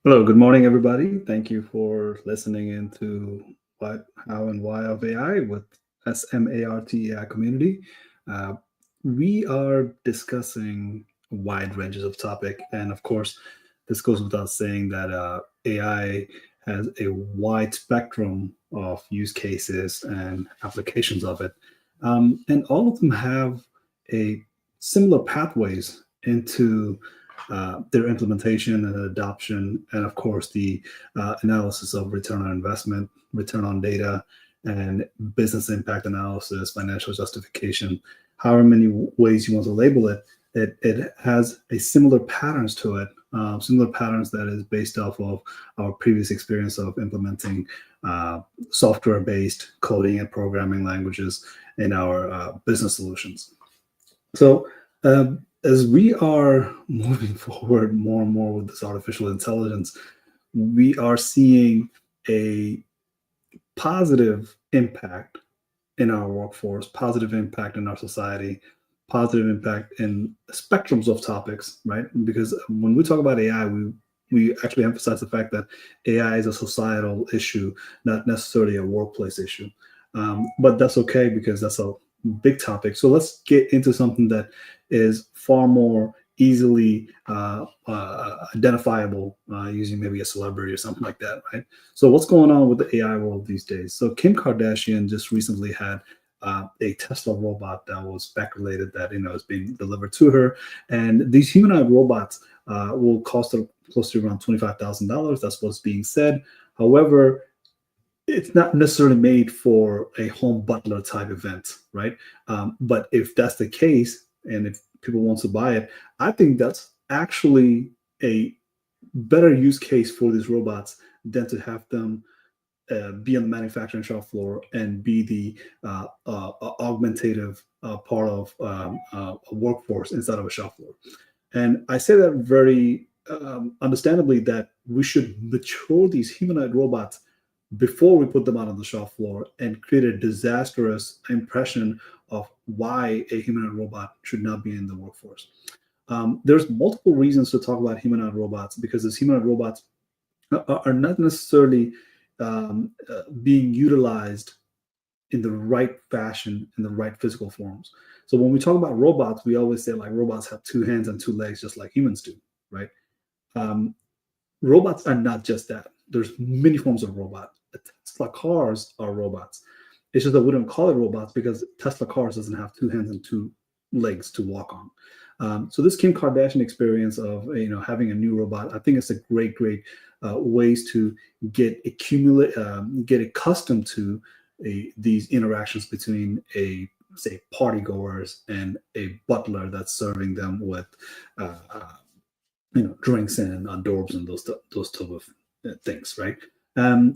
Hello, good morning, everybody. Thank you for listening into what, how, and why of AI with SMART AI community. Uh, we are discussing wide ranges of topic, and of course, this goes without saying that AI has a wide spectrum of use cases and applications of it, and all of them have a similar pathways into their implementation and adoption, and of course the analysis of return on investment, return on data, and business impact analysis, financial justification. However many ways you want to label it, it has a similar patterns to it. Similar patterns that is based off of our previous experience of implementing software-based coding and programming languages in our business solutions. So, as we are moving forward more and more with this artificial intelligence, we are seeing a positive impact in our workforce, positive impact in our society, positive impact in spectrums of topics, right? Because when we talk about AI, we actually emphasize the fact that AI is a societal issue, not necessarily a workplace issue. But that's okay because that's a big topic. So let's get into something that is far more easily identifiable using maybe a celebrity or something like that, right? So what's going on with the AI world these days? So Kim Kardashian just recently had a Tesla robot that was speculated that is being delivered to her, and these humanoid robots will cost her close to around $25,000. That's what's being said. However, it's not necessarily made for a home butler type event, right? But if that's the case, and if people want to buy it, I think that's actually a better use case for these robots than to have them be on the manufacturing shop floor and be the augmentative part of a workforce inside of a shop floor. And I say that very understandably that we should mature these humanoid robots before we put them out on the shop floor and create a disastrous impression of why a humanoid robot should not be in the workforce. There's multiple reasons to talk about humanoid robots because these humanoid robots are not necessarily being utilized in the right fashion, in the right physical forms. So when we talk about robots, we always say like robots have two hands and two legs, just like humans do, right? Um, Robots are not just that. There's many forms of robot. Tesla cars are robots. It's just that we don't call it robots because Tesla cars doesn't have two hands and two legs to walk on. So this Kim Kardashian experience of having a new robot, I think it's a great ways to get accustomed to these interactions between a say party goers and a butler that's serving them with uh, uh, drinks and hors and those type of things, right?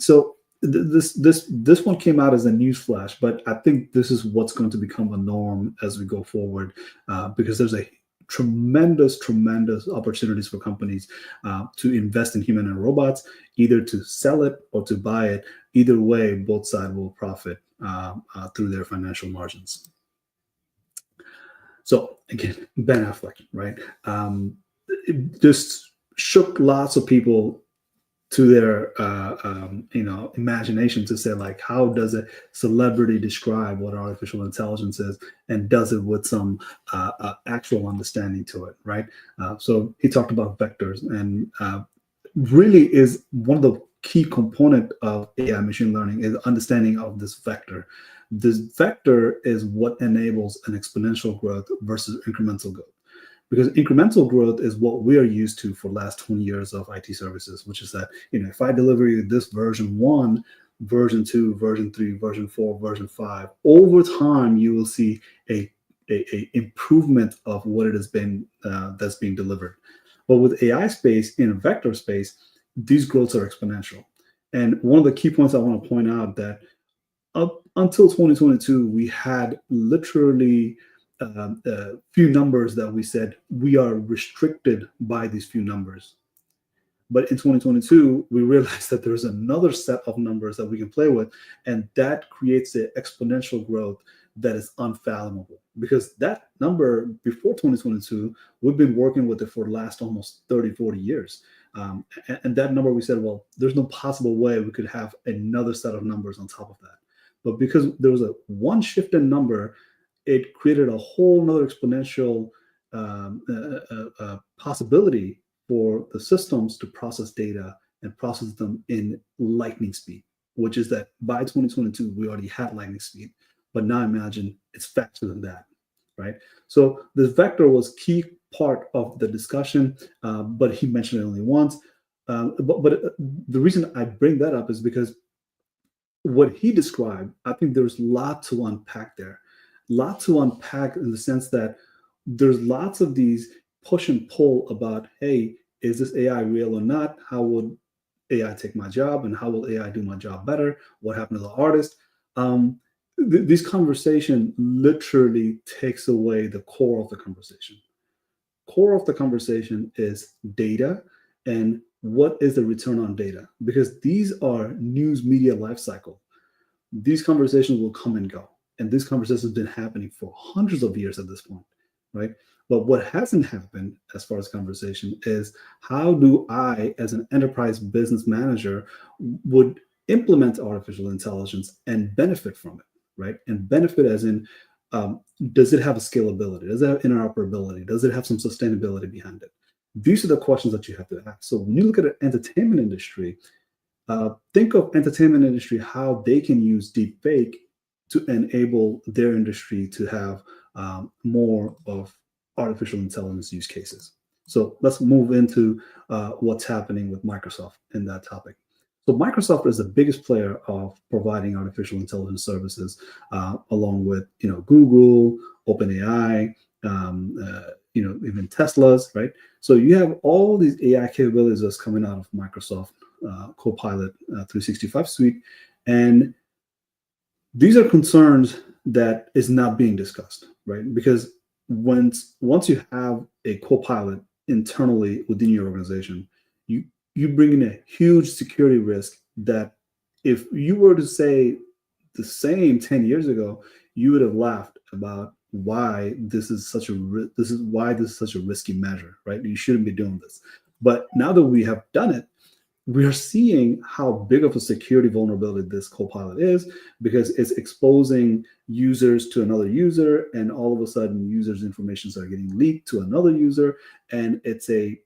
So this one came out as a news flash, but I think this is what's going to become a norm as we go forward because there's a tremendous opportunities for companies to invest in human and robots, either to sell it or to buy it. Either way, both sides will profit through their financial margins. So again, Ben Affleck, right? It just shook lots of people to their imagination to say like, how does a celebrity describe what artificial intelligence is, and does it with some actual understanding to it, right? So he talked about vectors, and really is one of the key component of AI machine learning is understanding of this vector. This vector is what enables an exponential growth versus incremental growth, because incremental growth is what we are used to for the last 20 years of IT services, which is that if I deliver you this version 1, version 2, version 3, version 4, version 5, over time you will see a improvement of what it has been that's being delivered. But with AI space, in a vector space, these growths are exponential. And one of the key points I want to point out that up until 2022, we had literally few numbers that we said we are restricted by these few numbers. But in 2022, we realized that there's another set of numbers that we can play with, and that creates an exponential growth that is unfathomable, because that number before 2022, we've been working with it for the last almost 30, 40 years. And that number, we said, well, there's no possible way we could have another set of numbers on top of that. But because there was a one shift in number, it created a whole nother exponential possibility for the systems to process data and process them in lightning speed, which is that by 2022, we already had lightning speed. But now imagine it's faster than that, right? So this vector was key part of the discussion, but he mentioned it only once. But the reason I bring that up is because what he described, I think there's a lot to unpack there. Lot to unpack in the sense that there's lots of these push and pull about, hey, is this AI real or not? How would AI take my job, and how will AI do my job better? What happened to the artist? This conversation literally takes away the core of the conversation. Core of the conversation is data and what is the return on data, because these are news media life cycle. These conversations will come and go, and this conversation has been happening for hundreds of years at this point, right? But what hasn't happened as far as conversation is, how do I, as an enterprise business manager, would implement artificial intelligence and benefit from it, right? And benefit as in, does it have a scalability? Does it have interoperability? Does it have some sustainability behind it? These are the questions that you have to ask. So when you look at the entertainment industry, think of entertainment industry, how they can use deepfake to enable their industry to have more of artificial intelligence use cases. So let's move into what's happening with Microsoft in that topic. So Microsoft is the biggest player of providing artificial intelligence services, along with Google, OpenAI, even Tesla's, right? So you have all these AI capabilities that's coming out of Microsoft Copilot 365 suite, and these are concerns that is not being discussed, right? Because once you have a Copilot internally within your organization, you bring in a huge security risk that if you were to say the same 10 years ago, you would have laughed about why this is such a risky measure, right? You shouldn't be doing this. But now that we have done it, we are seeing how big of a security vulnerability this Copilot is, because it's exposing users to another user, and all of a sudden users' information are getting leaked to another user, and it's a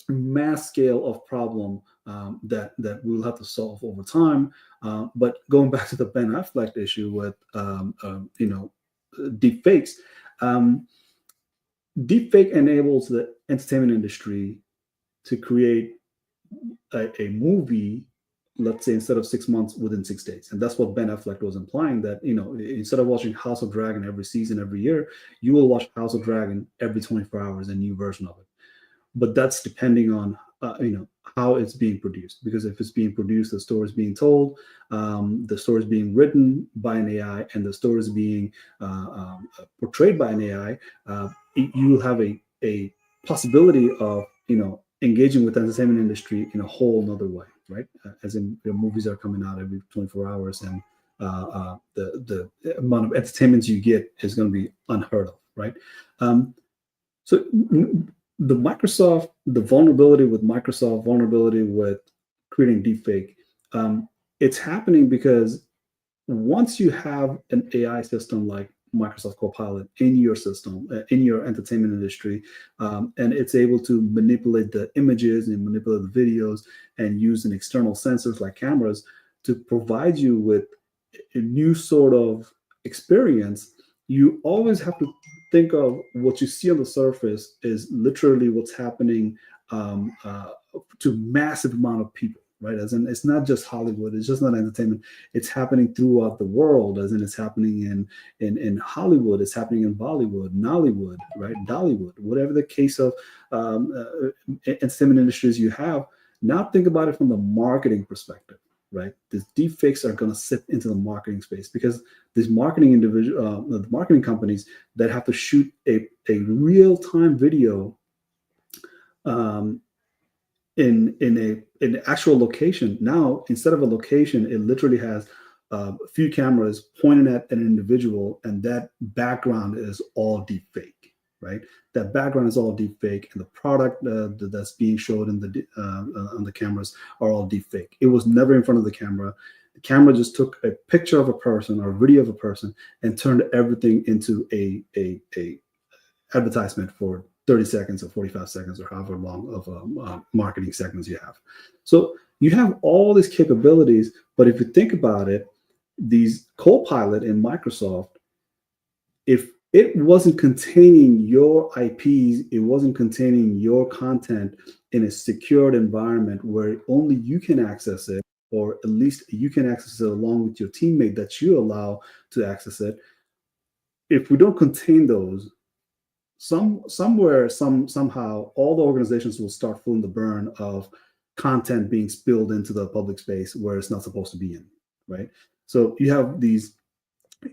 mass scale of problem that we'll have to solve over time. But going back to the Ben Affleck issue with deepfakes, deepfake enables the entertainment industry to create a movie, let's say, instead of 6 months, within 6 days. And that's what Ben Affleck was implying, that instead of watching House of Dragon every season, every year, you will watch House of Dragon every 24 hours, a new version of it. But that's depending on how it's being produced, because if it's being produced, the story is being told, the story is being written by an AI, and the story is being portrayed by an AI, you have a possibility of engaging with the entertainment industry in a whole nother way, right? As in, movies are coming out every 24 hours, and the amount of entertainment you get is going to be unheard of, right? So the vulnerability with Microsoft, vulnerability with creating deepfake, it's happening because once you have an AI system like Microsoft Copilot in your system, in your entertainment industry, and it's able to manipulate the images and manipulate the videos and use an external sensors like cameras to provide you with a new sort of experience, you always have to think of what you see on the surface is literally what's happening to massive amount of people, right? As in, it's not just Hollywood, it's just not entertainment. It's happening throughout the world, as in it's happening in Hollywood, it's happening in Bollywood, Nollywood, right? Dollywood, whatever the case of entertainment industries you have. Now think about it from the marketing perspective, right? These deepfakes are going to sit into the marketing space, because these marketing the marketing companies that have to shoot a real-time video in an actual location. Now, instead of a location, it literally has a few cameras pointing at an individual, and that background is all deep fake, right? That background is all deep fake, and the product that's being showed in on the cameras are all deep fake. It was never in front of the camera. The camera just took a picture of a person or a video of a person and turned everything into a advertisement for 30 seconds or 45 seconds or however long of marketing segments you have. So you have all these capabilities, but if you think about it, these Copilot in Microsoft, if it wasn't containing your IPs, it wasn't containing your content in a secured environment where only you can access it, or at least you can access it along with your teammate that you allow to access it. If we don't contain those, somehow, all the organizations will start feeling the burn of content being spilled into the public space where it's not supposed to be in, right? So you have these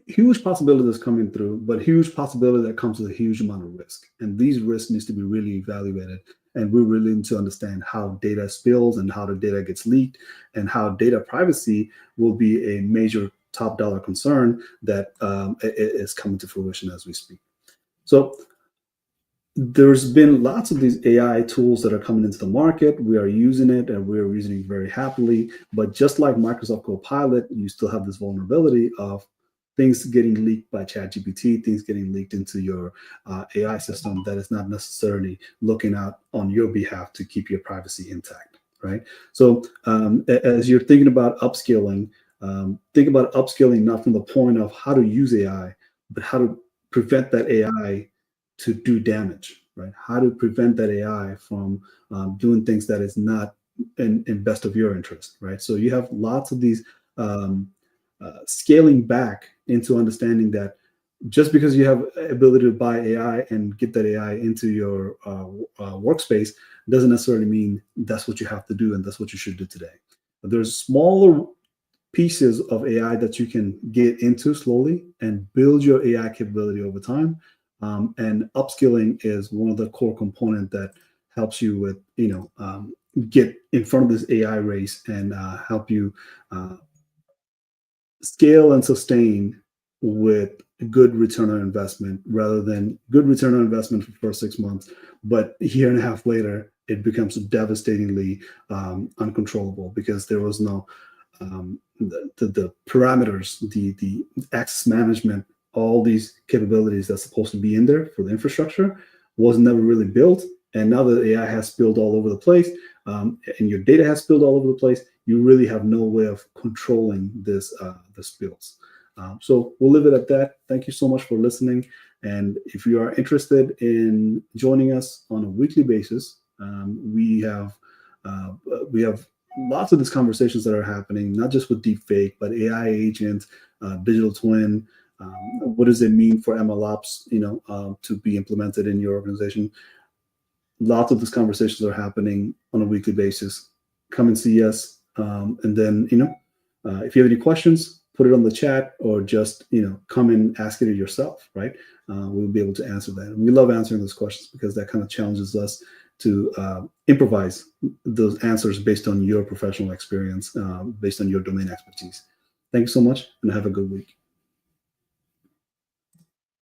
huge possibilities coming through, but huge possibility that comes with a huge amount of risk. And these risks needs to be really evaluated. And we really need to understand how data spills and how the data gets leaked, and how data privacy will be a major top dollar concern that is coming to fruition as we speak. So there's been lots of these AI tools that are coming into the market. We are using it, and we're using it very happily. But just like Microsoft Copilot, you still have this vulnerability of things getting leaked by ChatGPT, things getting leaked into your AI system that is not necessarily looking out on your behalf to keep your privacy intact, right? So as you're thinking about upskilling, think about upskilling not from the point of how to use AI, but how to prevent that AI to do damage, right? How to prevent that AI from doing things that is not in best of your interest, right? So you have lots of these scaling back into understanding that just because you have ability to buy AI and get that AI into your workspace doesn't necessarily mean that's what you have to do and that's what you should do today. But there's smaller pieces of AI that you can get into slowly and build your AI capability over time. And upskilling is one of the core components that helps you with, get in front of this AI race and help you scale and sustain with good return on investment, rather than good return on investment for the first 6 months, but a year and a half later, it becomes devastatingly uncontrollable because there was no the parameters, the access management, all these capabilities that's supposed to be in there for the infrastructure was never really built. And now that AI has spilled all over the place, and your data has spilled all over the place, you really have no way of controlling this the spills. So we'll leave it at that. Thank you so much for listening. And if you are interested in joining us on a weekly basis, we have lots of these conversations that are happening, not just with deepfake, but AI agent, digital twin. What does it mean for MLOps, to be implemented in your organization? Lots of these conversations are happening on a weekly basis. Come and see us. And then, if you have any questions, put it on the chat, or just, come and ask it yourself, right? We'll be able to answer that. And we love answering those questions because that kind of challenges us to improvise those answers based on your professional experience, based on your domain expertise. Thank you so much, and have a good week.